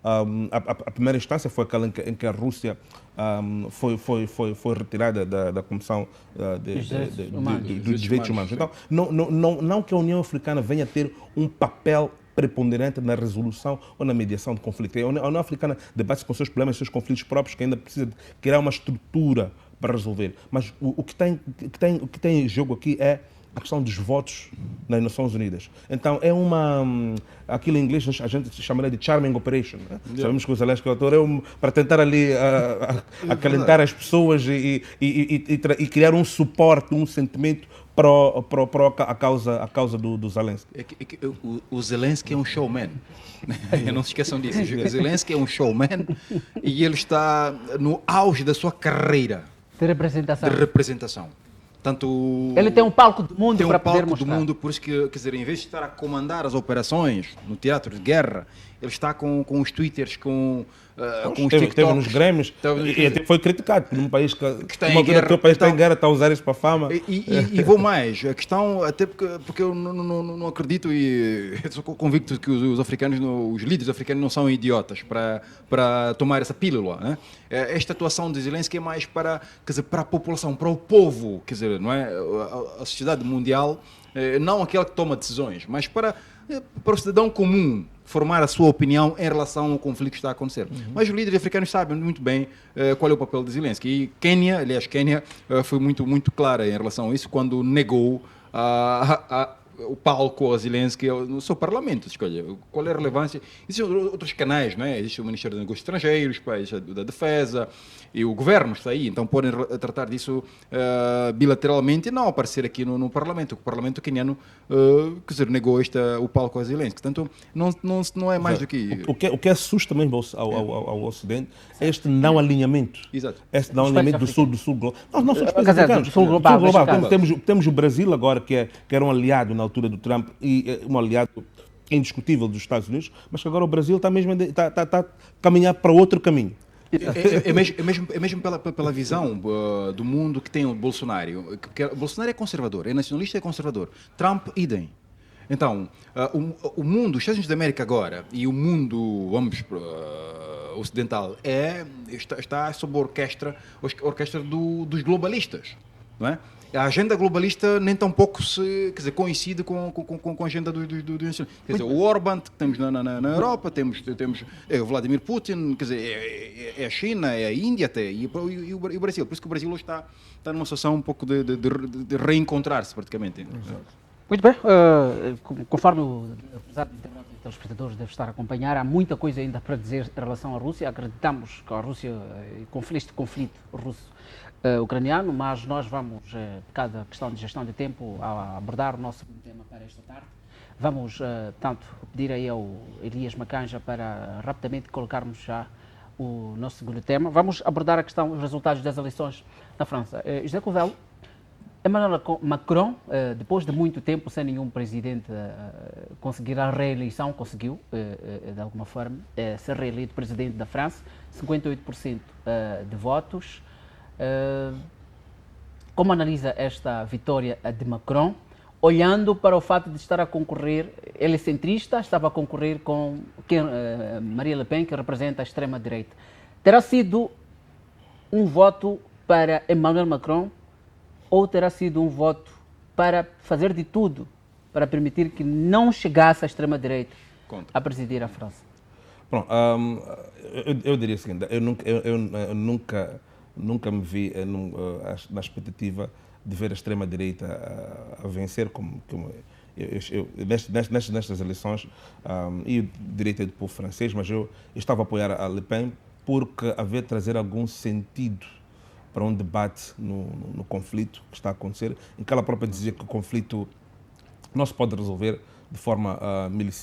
A primeira instância foi aquela em que a Rússia foi retirada da Comissão dos Direitos Humanos. Então, não que a União Africana venha a ter um papel preponderante na resolução ou na mediação de conflito. A União Africana debate com os seus problemas, seus conflitos próprios, que ainda precisa de criar uma estrutura para resolver. Mas o que tem em jogo aqui é a questão dos votos nas Nações Unidas. Então, é aquilo em inglês a gente chamaria de charming operation. Né? Yeah. Sabemos que o Zelensky é o autor, para tentar ali acalentar as pessoas e criar um suporte, um sentimento para a causa do Zelensky. O Zelensky é um showman. Não se esqueçam disso. O Zelensky é um showman e ele está no auge da sua carreira de representação. Tanto ele tem um palco do mundo para poder mostrar. Tem um palco do mundo, por isso que, quer dizer, em vez de estar a comandar as operações no teatro de guerra, ele está com os twitters, com os TikToks. Esteve nos Grêmios e até foi criticado por um país que está em guerra. O país está em guerra, está a usar isso para a fama. E vou mais, a questão, até porque eu não acredito e sou convicto que os africanos, os líderes africanos não são idiotas para tomar essa pílula, né? Esta atuação de Zelensky é mais para a população, para o povo, quer dizer, não é? A sociedade mundial, não aquela que toma decisões, mas para o cidadão comum formar a sua opinião em relação ao conflito que está a acontecer. Mas os líderes africanos sabem muito bem qual é o papel de Zelensky. E Quênia foi muito clara em relação a isso, quando negou o palco a Zelensky no seu parlamento, escolha. Qual é a relevância? Existem outros canais, não é? Existe o Ministério dos Negócios Estrangeiros, da Defesa, e o governo está aí, então podem tratar disso bilateralmente e não aparecer aqui no Parlamento. O Parlamento queniano, quer dizer, negou o palco a Zelensky. Portanto, não é mais do que... O que assusta mesmo ao Ocidente é este não alinhamento. Exato. Este não alinhamento do Sul global. Não são os países africanos. Do Sul global. Temos o Brasil agora, que era um aliado na altura do Trump e um aliado indiscutível dos Estados Unidos, mas que agora o Brasil está a caminhar para outro caminho. É mesmo pela visão do mundo que tem o Bolsonaro. O Bolsonaro é conservador, é nacionalista e é conservador. Trump, idem. Então, o mundo, os Estados Unidos da América agora, e o mundo, ocidental, está sob a orquestra dos globalistas, não é? A agenda globalista nem tão pouco coincide com a agenda do nacionalismo. Quer dizer, o Orbán que temos na Europa, temos o Vladimir Putin, quer dizer, é a China, é a Índia até, e o Brasil. Por isso que o Brasil hoje está numa situação um pouco de reencontrar-se praticamente. Exato. Muito bem, conforme apesar de os telespectadores devem estar a acompanhar, há muita coisa ainda para dizer em relação à Rússia. Acreditamos que a Rússia, este conflito russo-ucraniano, mas nós vamos, por cada questão de gestão de tempo, a abordar o nosso tema para esta tarde. Vamos, tanto, pedir aí ao Elias Macanja para rapidamente colocarmos já o nosso segundo tema. Vamos abordar a questão dos resultados das eleições na França. José Covello, Emmanuel Macron, depois de muito tempo sem nenhum presidente conseguir a reeleição, conseguiu, de alguma forma, ser reeleito presidente da França, 58% de votos. Como analisa esta vitória de Macron, olhando para o fato de estar a concorrer, ele é centrista, estava a concorrer com Marine Le Pen, que representa a extrema-direita. Terá sido um voto para Emmanuel Macron ou terá sido um voto para fazer de tudo para permitir que não chegasse a extrema-direita a presidir a França? Bom, eu diria o seguinte, eu nunca me vi na expectativa de ver a extrema-direita a vencer, nestas eleições, e o direito é do povo francês, mas eu estava a apoiar a Le Pen porque havia de trazer algum sentido para um debate no conflito que está a acontecer, em que ela própria dizia que o conflito não se pode resolver de forma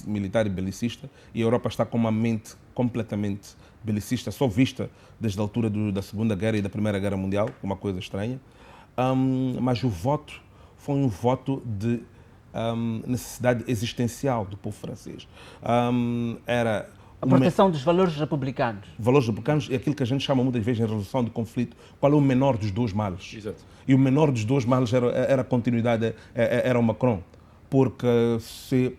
militar e belicista, e a Europa está com uma mente completamente belicista, só vista desde a altura da Segunda Guerra e da Primeira Guerra Mundial, uma coisa estranha, mas o voto foi um voto de necessidade existencial do povo francês. Era a proteção dos valores republicanos. Valores republicanos é aquilo que a gente chama muitas vezes em resolução de conflito, qual é o menor dos dois males. Exato. E o menor dos dois males era a continuidade, era o Macron. Porque se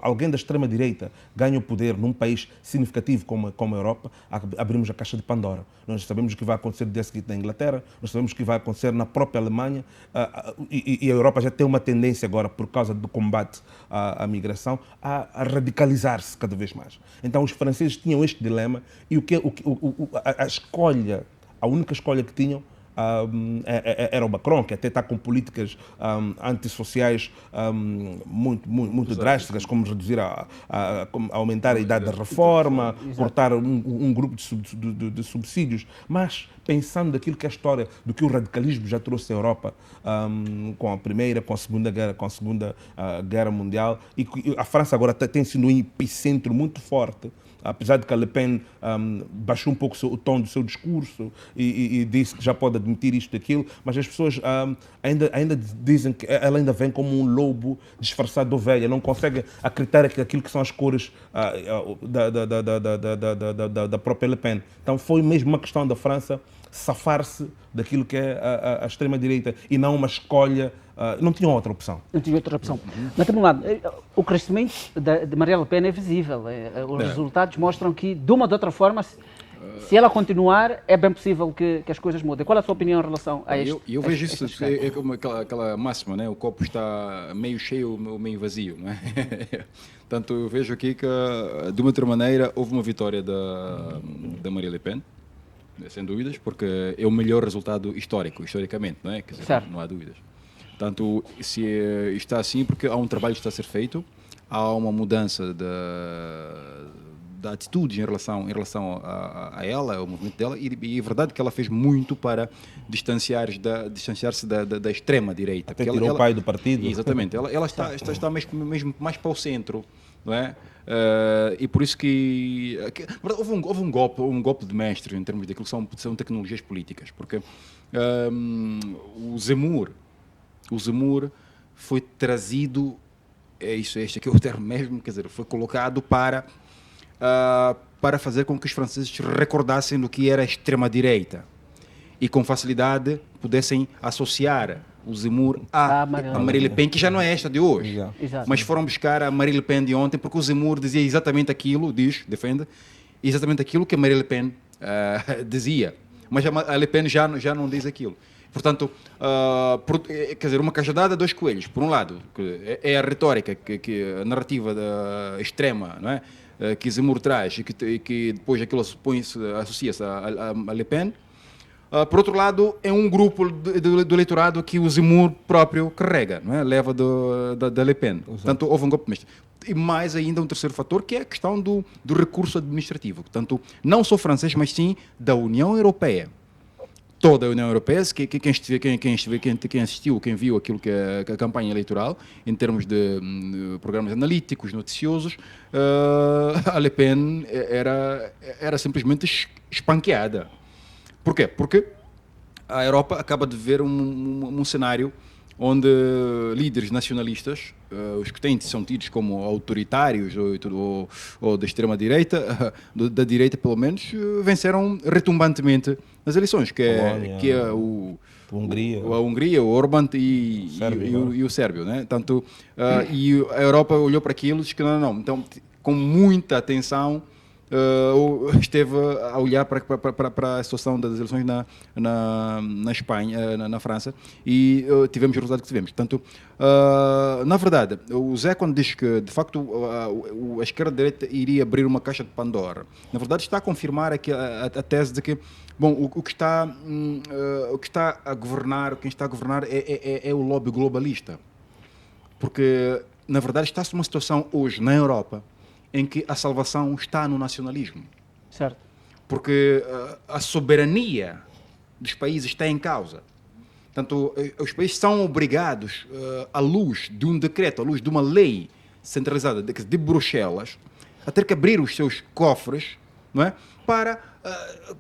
alguém da extrema-direita ganha o poder num país significativo como a Europa, abrimos a caixa de Pandora. Nós sabemos o que vai acontecer no dia seguinte na Inglaterra, nós sabemos o que vai acontecer na própria Alemanha, e a Europa já tem uma tendência agora, por causa do combate à migração, a radicalizar-se cada vez mais. Então os franceses tinham este dilema e a única escolha que tinham era o Macron, que até está com políticas antissociais muito drásticas, como reduzir, aumentar a idade da reforma, cortar um grupo de subsídios, mas pensando daquilo que é a história, do que o radicalismo já trouxe à Europa com a Primeira, com a Segunda Guerra Mundial, e a França agora tem sido um epicentro muito forte. Apesar de que a Le Pen baixou um pouco o tom do seu discurso e disse que já pode admitir isto e aquilo, mas as pessoas ainda dizem que ela ainda vem como um lobo disfarçado de ovelha, não consegue acreditar aquilo que são as cores da própria Le Pen. Então foi mesmo uma questão da França safar-se daquilo que é a extrema-direita e não uma escolha. Não tinha outra opção. Não tinha outra opção. Mas, de um lado, o crescimento de Marine Le Pen é visível. Os resultados mostram que, de uma ou de outra forma, se ela continuar, é bem possível que as coisas mudem. Qual é a sua opinião em relação a isto? Eu vejo isso, é como aquela máxima, né? O copo está meio cheio ou meio vazio. Não é? Portanto, eu vejo aqui que, de uma outra maneira, houve uma vitória da Marine Le Pen. sem dúvidas, porque é o melhor resultado historicamente, não é? Quer dizer, Certo. não há dúvidas. Portanto, se está assim, porque há um trabalho que está a ser feito, há uma mudança da atitude em relação a ela, ao movimento dela, e é verdade que ela fez muito para distanciar-se da extrema-direita. Até Porque tirou o pai do partido. Exatamente, ela está mesmo mais para o centro, não é? E por isso houve um golpe de mestre em termos daquilo que são tecnologias políticas, porque o Zemmour foi trazido, este aqui é o termo mesmo, quer dizer, foi colocado para fazer com que os franceses recordassem do que era a extrema-direita e com facilidade pudessem associar o Zemmour a Marine Le Pen, que já não é esta de hoje. Exato. Mas foram buscar a Marine Le Pen de ontem, porque o Zemmour dizia exatamente aquilo, defende, exatamente aquilo que a Marine Le Pen dizia. Mas a Le Pen já não diz aquilo. Portanto, quer dizer, uma cajadada, dois coelhos. Por um lado, é a retórica, a narrativa extrema, não é? Que Zemmour traz e que depois aquilo associa-se a Le Pen. Por outro lado, é um grupo do eleitorado que o Zemmour próprio carrega, não é? Leva da Le Pen. Portanto, houve um golpe de mestre. E mais ainda um terceiro fator, que é a questão do recurso administrativo. Portanto, não só francês, mas sim da União Europeia. Toda a União Europeia, quem assistiu, quem viu aquilo que é a campanha eleitoral, em termos de programas analíticos, noticiosos, a Le Pen era simplesmente espanqueada. Por quê? Porque a Europa acaba de ver um cenário onde líderes nacionalistas, os que são tidos como autoritários ou da extrema-direita, da direita pelo menos, venceram retumbantemente nas eleições, que é a Hungria, o Orbán e o Sérbio. Né? Tanto, e a Europa olhou para aquilo e disse que não. Então, com muita atenção, esteve a olhar para a situação das eleições na Espanha, na França, e tivemos o resultado que tivemos. Portanto, na verdade, o Zé, quando diz que, de facto, a esquerda-direita iria abrir uma caixa de Pandora, na verdade está a confirmar aqui a tese de que, bom, o que está a governar, quem está a governar é o lobby globalista. Porque, na verdade, está-se numa situação hoje, na Europa, em que a salvação está no nacionalismo. Certo. Porque a soberania dos países está em causa. Portanto, os países são obrigados, à luz de um decreto, à luz de uma lei centralizada de Bruxelas, a ter que abrir os seus cofres, não é? Para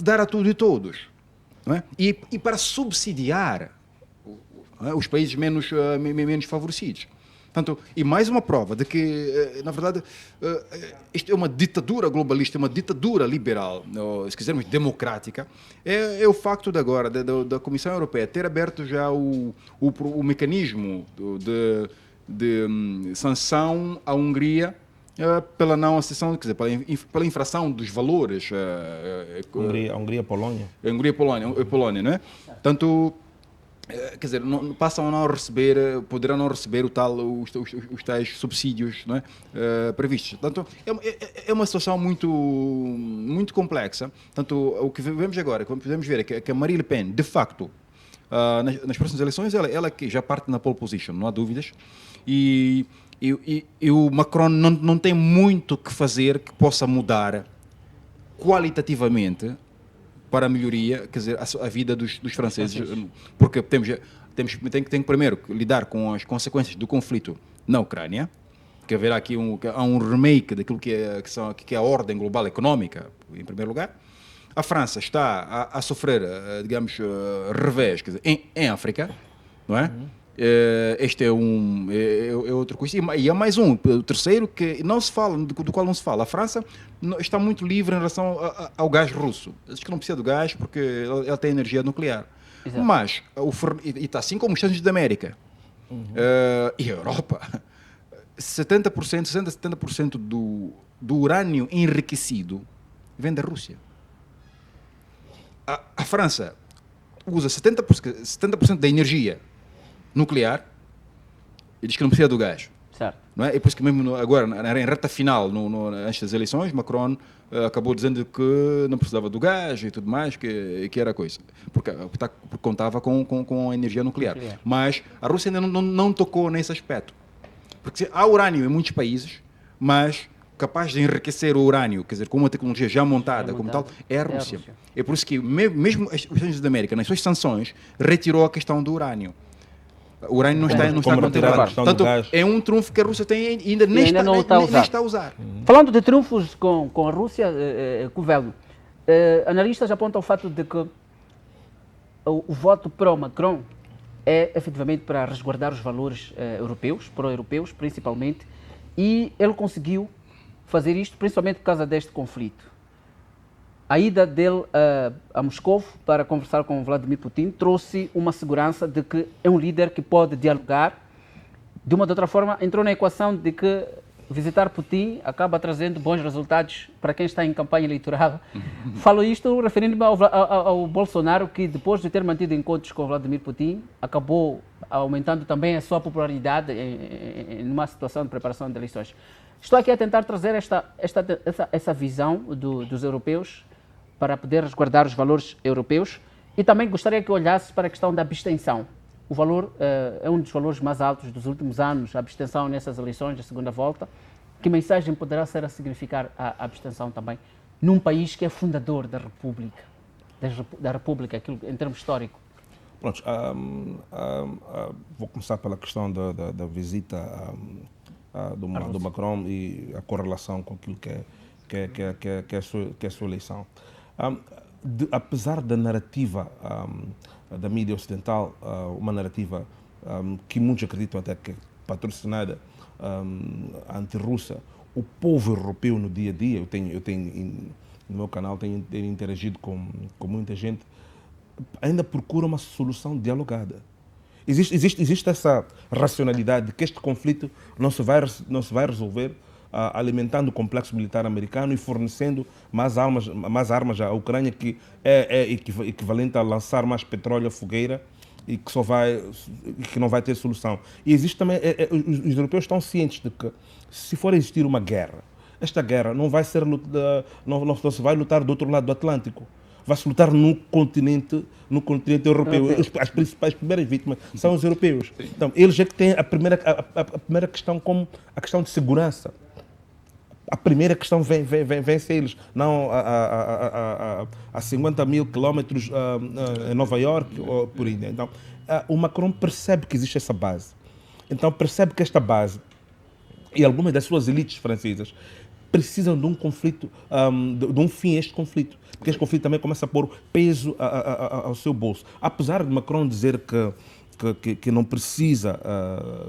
dar a tudo e todos. Não é? E para subsidiar, não é? Os países menos favorecidos. Portanto, e mais uma prova de que, na verdade, isto é uma ditadura globalista, uma ditadura liberal, ou, se quisermos, democrática, é o facto de agora, da Comissão Europeia ter aberto já o mecanismo de sanção à Hungria pela não acessão, quer dizer, pela infração dos valores. A Hungria, Polónia. A Hungria, Polónia, não é? Tanto, quer dizer, poderão não receber os tais subsídios, não é? Previstos. Portanto, é uma situação muito complexa. Portanto, o que vemos agora, como podemos ver, é que a Marine Le Pen, de facto, nas próximas eleições, ela que já parte na pole position, não há dúvidas, e o Macron não tem muito que fazer que possa mudar qualitativamente para a melhoria, quer dizer, a vida dos franceses, porque tem que primeiro lidar com as consequências do conflito na Ucrânia, que haverá aqui há um remake daquilo que é a ordem global económica, em primeiro lugar. A França está a sofrer, digamos, revés, quer dizer, em África, não é? Este é outra coisa. E há mais o terceiro, que não se fala, do qual não se fala. A França está muito livre em relação ao gás russo. Diz que não precisa do gás porque ela tem energia nuclear. Exato. Mas, e está assim como os Estados Unidos da América e a Europa, 60% do urânio enriquecido vem da Rússia. A França usa 70% da energia nuclear e diz que não precisa do gás. Certo. não é? É por isso que mesmo agora, em reta final, antes das eleições, Macron acabou dizendo que não precisava do gás e tudo mais, que era coisa, porque contava com a energia nuclear. Mas a Rússia ainda não tocou nesse aspecto. Porque há urânio em muitos países, mas capaz de enriquecer o urânio, quer dizer, com uma tecnologia já montada, como tal, é a Rússia. É por isso que mesmo os Estados Unidos da América, nas suas sanções, retirou a questão do urânio. O urânio não está contemplado. Portanto, é um trunfo que a Rússia tem e ainda nem está a usar. Falando de trunfos com a Rússia, Covelho, analistas apontam o fato de que o voto pró-Macron é efetivamente para resguardar os valores europeus, pró-europeus principalmente, e ele conseguiu fazer isto principalmente por causa deste conflito. A ida dele a Moscou para conversar com Vladimir Putin trouxe uma segurança de que é um líder que pode dialogar. De uma ou de outra forma, entrou na equação de que visitar Putin acaba trazendo bons resultados para quem está em campanha eleitoral. Falo isto referindo-me ao Bolsonaro, que depois de ter mantido encontros com Vladimir Putin, acabou aumentando também a sua popularidade numa situação de preparação de eleições. Estou aqui a tentar trazer essa visão dos europeus para poder resguardar os valores europeus e também gostaria que olhasse para a questão da abstenção. O valor é um dos valores mais altos dos últimos anos, a abstenção nessas eleições da segunda volta. Que mensagem poderá ser a significar a abstenção também num país que é fundador da República, aquilo, em termos históricos? Pronto, vou começar pela questão da visita do Macron e a correlação com aquilo que é a sua eleição. Apesar da narrativa da mídia ocidental, uma narrativa que muitos acreditam até que é patrocinada anti-russa, o povo europeu no dia a dia, eu tenho no meu canal tenho interagido com muita gente, ainda procura uma solução dialogada. Existe essa racionalidade de que este conflito não se vai resolver alimentando o complexo militar americano e fornecendo mais armas à Ucrânia, que é equivalente a lançar mais petróleo à fogueira e que não vai ter solução. E existe também, os europeus estão cientes de que se for existir uma guerra, esta guerra não se vai lutar do outro lado do Atlântico. Vai-se lutar no continente europeu. As principais primeiras vítimas são os europeus. Então, eles é que têm a primeira questão como a questão de segurança. A primeira questão vem ser eles, não a 50 mil quilómetros em Nova Iorque ou por aí. Então, o Macron percebe que existe essa base. Então, percebe que esta base e algumas das suas elites francesas precisam de um conflito, de um fim a este conflito. Porque este conflito também começa a pôr peso ao seu bolso. Apesar de Macron dizer que não precisa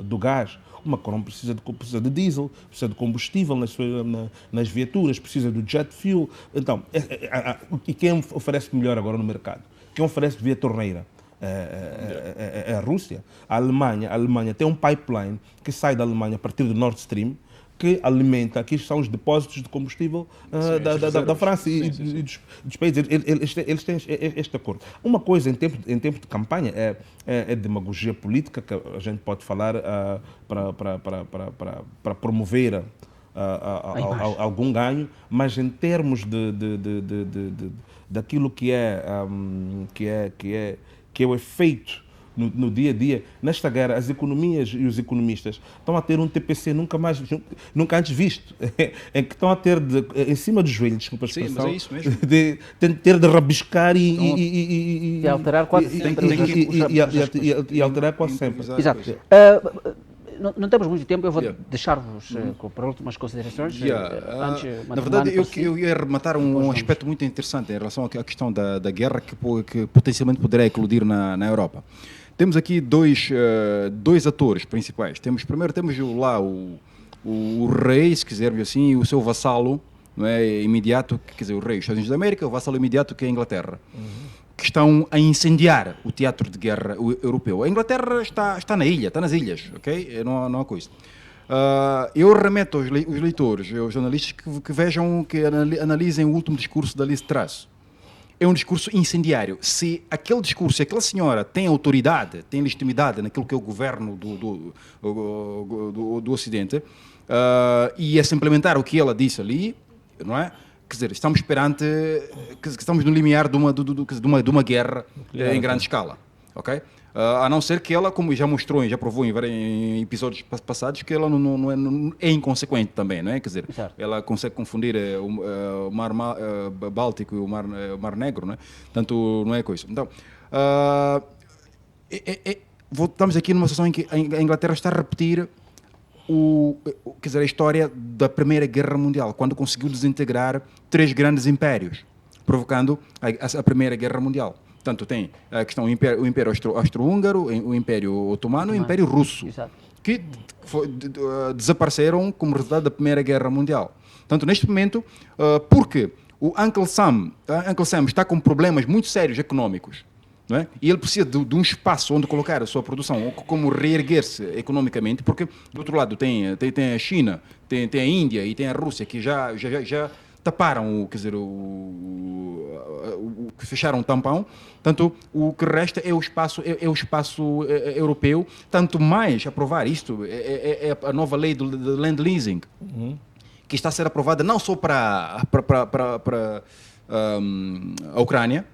do gás, o Macron precisa de diesel, precisa de combustível nas viaturas, precisa do jet fuel. Então, e quem oferece melhor agora no mercado? Quem oferece via torneira? É a Rússia. A Alemanha tem um pipeline que sai da Alemanha a partir do Nord Stream, que alimenta, aqui são os depósitos de combustível da França e dos países. Eles têm este acordo. Uma coisa em tempo de campanha é demagogia política, que a gente pode falar para promover algum ganho, mas em termos daquilo que é o efeito no dia a dia, nesta guerra, as economias e os economistas estão a ter um TPC nunca antes visto, em que estão a ter em cima dos joelhos, desculpa a expressão, mas é isso mesmo. ter de rabiscar e alterar quase sempre. E alterar quase sempre. Exato. Não temos muito tempo, eu vou deixar-vos para últimas considerações. Na verdade, eu ia rematar um aspecto muito interessante em relação à questão da guerra que potencialmente poderá eclodir na Europa. Temos aqui dois atores principais. Primeiro temos lá o rei, se quisermos assim, e o seu vassalo, não é, imediato, quer dizer, o rei dos Estados Unidos da América, o vassalo imediato que é a Inglaterra. Que estão a incendiar o teatro de guerra europeu. A Inglaterra está na ilha, está nas ilhas, ok? Não há coisa. Eu remeto aos leitores, aos jornalistas que vejam, que analisem o último discurso da Liz Truss. é um discurso incendiário. Se aquele discurso, se aquela senhora tem autoridade, tem legitimidade naquilo que é o governo do Ocidente, e é se implementar o que ela disse ali, não é? Quer dizer, estamos perante, estamos no limiar de uma guerra em grande escala, ok? A não ser que ela, como já mostrou e já provou em episódios passados, que ela não é inconsequente também, não é? Quer dizer, Certo. ela consegue confundir o mar Báltico e o mar Negro, não é? Tanto não é coisa. Então, estamos aqui numa situação em que a Inglaterra está a repetir quer dizer, a história da Primeira Guerra Mundial, quando conseguiu desintegrar 3 grandes impérios, provocando a Primeira Guerra Mundial. Portanto, tem a questão do Império Austro-Húngaro, o Império Otomano e o Império Russo, Exato. que desapareceram como resultado da Primeira Guerra Mundial. Portanto, neste momento, porque o Uncle Sam está com problemas muito sérios económicos, não é? E ele precisa de um espaço onde colocar a sua produção, como reerguer-se economicamente, porque do outro lado tem a China, tem a Índia e tem a Rússia, que já taparam, quer dizer, que fecharam o tampão. Tanto o que resta é o espaço europeu. Tanto mais aprovar isto é a nova lei do land leasing, que está a ser aprovada não só para a Ucrânia,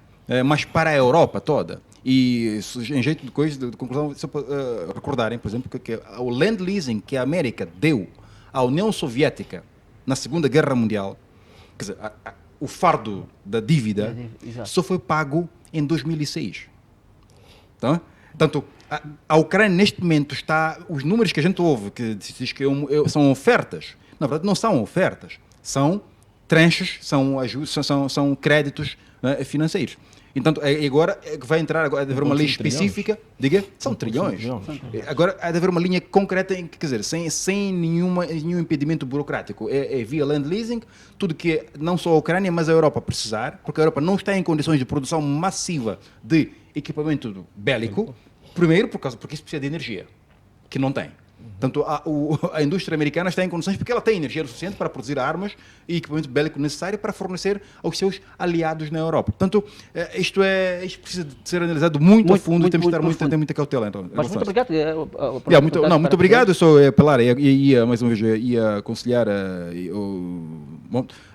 mas para a Europa toda. E em jeito de coisa, de conclusão, só para recordarem, por exemplo, que o land leasing que a América deu à União Soviética na Segunda Guerra Mundial, quer dizer, o fardo da dívida Exato. só foi pago em 2006. Tá? Portanto, a Ucrânia neste momento está, os números que a gente ouve, que diz que são ofertas, na verdade não são ofertas, são tranches, são créditos, né, financeiros. Então, agora vai entrar, há de haver uma lei específica, diga, são trilhões. Agora há de haver uma linha concreta, quer dizer, sem nenhum impedimento burocrático. É via land leasing, tudo que não só a Ucrânia, mas a Europa precisar, porque a Europa não está em condições de produção massiva de equipamento bélico, primeiro porque isso precisa de energia, que não tem. Portanto, a indústria americana está em condições porque ela tem energia suficiente para produzir armas e equipamento bélico necessário para fornecer aos seus aliados na Europa. Portanto, isto precisa de ser analisado muito a fundo e temos de ter muita cautela. Então, Mas muito obrigado. muito obrigado. Eu só apelar mais uma vez, ia aconselhar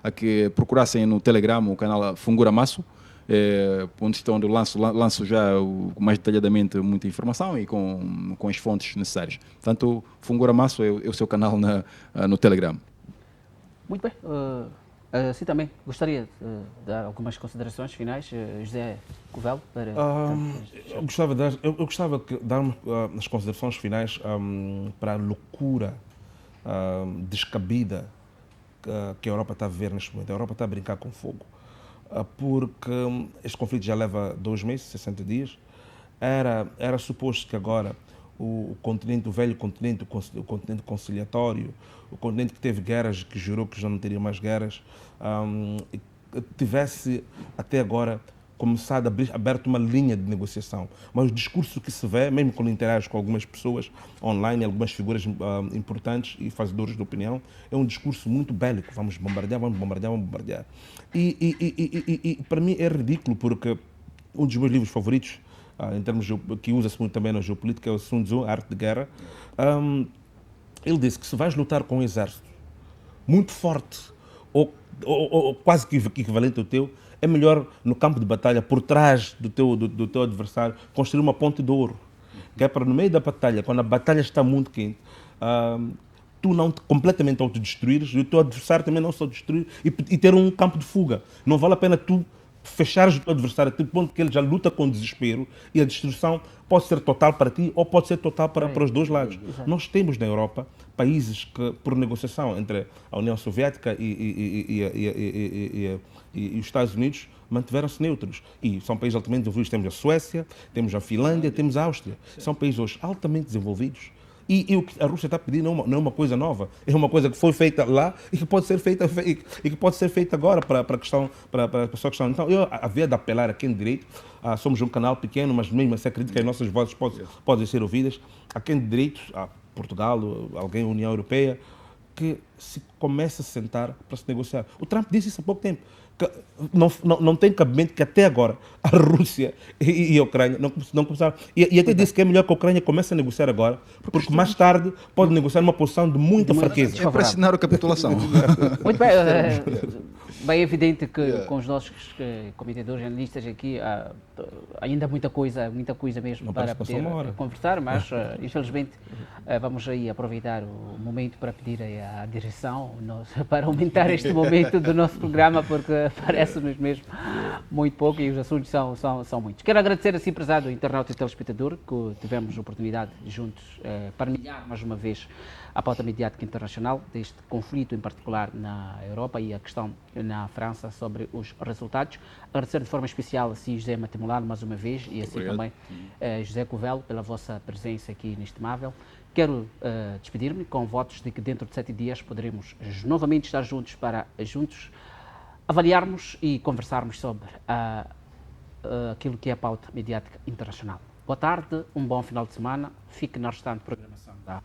a que procurassem no Telegram o canal Fungura Masso, onde eu lanço já mais detalhadamente muita informação e com as fontes necessárias. Portanto, Fungura Masso é o seu canal no Telegram. Muito bem. Assim também gostaria de dar algumas considerações finais, José Covello, para... Eu gostava de dar as considerações finais para a loucura descabida que a Europa está a viver neste momento. A Europa está a brincar com fogo. Porque este conflito já leva 2 meses, 60 dias. Era suposto que agora o velho continente, o continente conciliatório, o continente que teve guerras, que jurou que já não teria mais guerras, tivesse até agora começado aberto uma linha de negociação. Mas o discurso que se vê, mesmo quando interage com algumas pessoas online, algumas figuras importantes e fazedores de opinião, é um discurso muito bélico. Vamos bombardear, vamos bombardear, vamos bombardear. E para mim é ridículo, porque um dos meus livros favoritos, em termos que usa-se muito também na geopolítica, é o Sun Tzu, A Arte de Guerra. Ele disse que se vais lutar com um exército muito forte, ou quase que equivalente ao teu, é melhor no campo de batalha, por trás do teu adversário, construir uma ponte de ouro. Que é para no meio da batalha, quando a batalha está muito quente, tu não te completamente autodestruires e o teu adversário também não se autodestruir e ter um campo de fuga. Não vale a pena tu fechares o teu adversário até o ponto que ele já luta com desespero e a destruição pode ser total para ti ou pode ser total para os dois lados. Nós temos na Europa países que, por negociação entre a União Soviética e os Estados Unidos, mantiveram-se neutros. E são países altamente desenvolvidos. Temos a Suécia, temos a Finlândia, temos a Áustria. São países hoje altamente desenvolvidos. E o que a Rússia está pedindo não é uma coisa nova, é uma coisa que foi feita lá e que pode ser feita agora para a pessoa que está. Então, eu havia de apelar a quem de direito, somos um canal pequeno, mas mesmo assim acredito que as nossas vozes podem ser ouvidas, a quem de direito, a Portugal, alguém da União Europeia, que se comece a sentar para se negociar. O Trump disse isso há pouco tempo. Que não tem cabimento que até agora a Rússia e a Ucrânia não começaram. E até disse que é melhor que a Ucrânia comece a negociar agora, porque mais tarde pode negociar numa posição de muita fraqueza. É para assinar a capitulação. Muito bem, bem evidente que com os nossos comentadores, analistas aqui, ainda há muita coisa mesmo Não para parece que poder passou uma hora. conversar, mas infelizmente vamos aí aproveitar o momento para pedir aí à direção para aumentar este momento do nosso programa, porque parece-nos mesmo muito pouco e os assuntos são muitos. Quero agradecer assim, prezado internauta e telespectador, que tivemos a oportunidade juntos partilhar mais uma vez a pauta mediática internacional deste conflito, em particular na Europa e a questão na França sobre os resultados. Agradecer de forma especial assim José Matemolano mais uma vez e assim também José Covelo pela vossa presença aqui inestimável. Quero despedir-me com votos de que dentro de 7 dias poderemos novamente estar juntos para avaliarmos e conversarmos sobre aquilo que é a pauta mediática internacional. Boa tarde, um bom final de semana. Fique na restante programação da